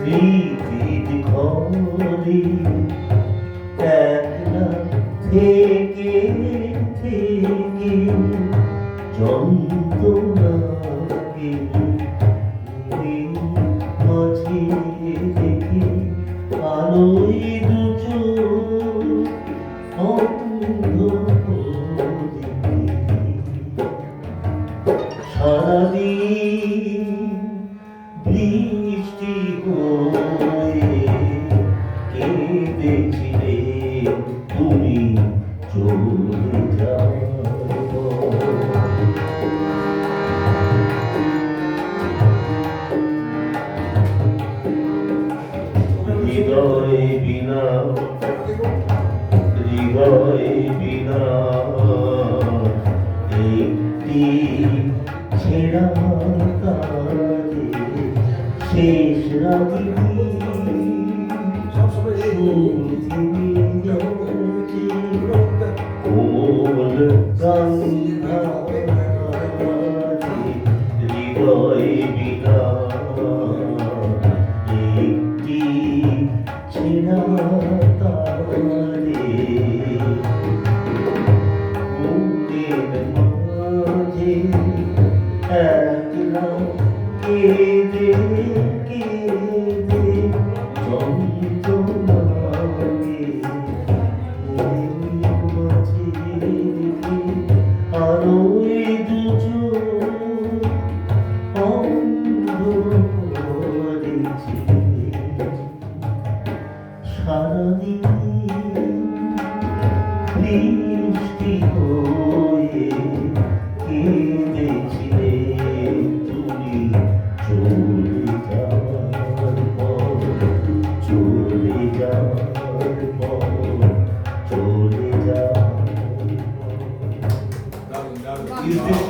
স্মৃতির ঘরে একলা থেকে থেকে যন্ত্রণাকে মাঝে দেখে আলোয় দুটো অন্ধ সারাদিন বৃষ্টি হয়ে কেঁদেছিলে তুমি চলে যাও হৃদয় বিনা একটি ছেঁড়া কাজে শেষ রাগিনী কোমল গন্ধারে হৃদয় বিনা একটি ছেঁড়া কাজে বুকের মাঝে একলা কেঁদে কেঁদে যন্ত্রণাকে মাঝে রেখে আলোয় দুটো অন্ধ করেছি সারাদিন বৃষ্টি হয়ে কেঁদেছিলে তুমি চলে যাওয়ার পর চলে যাওয়ার পর চলে যাওয়ার পর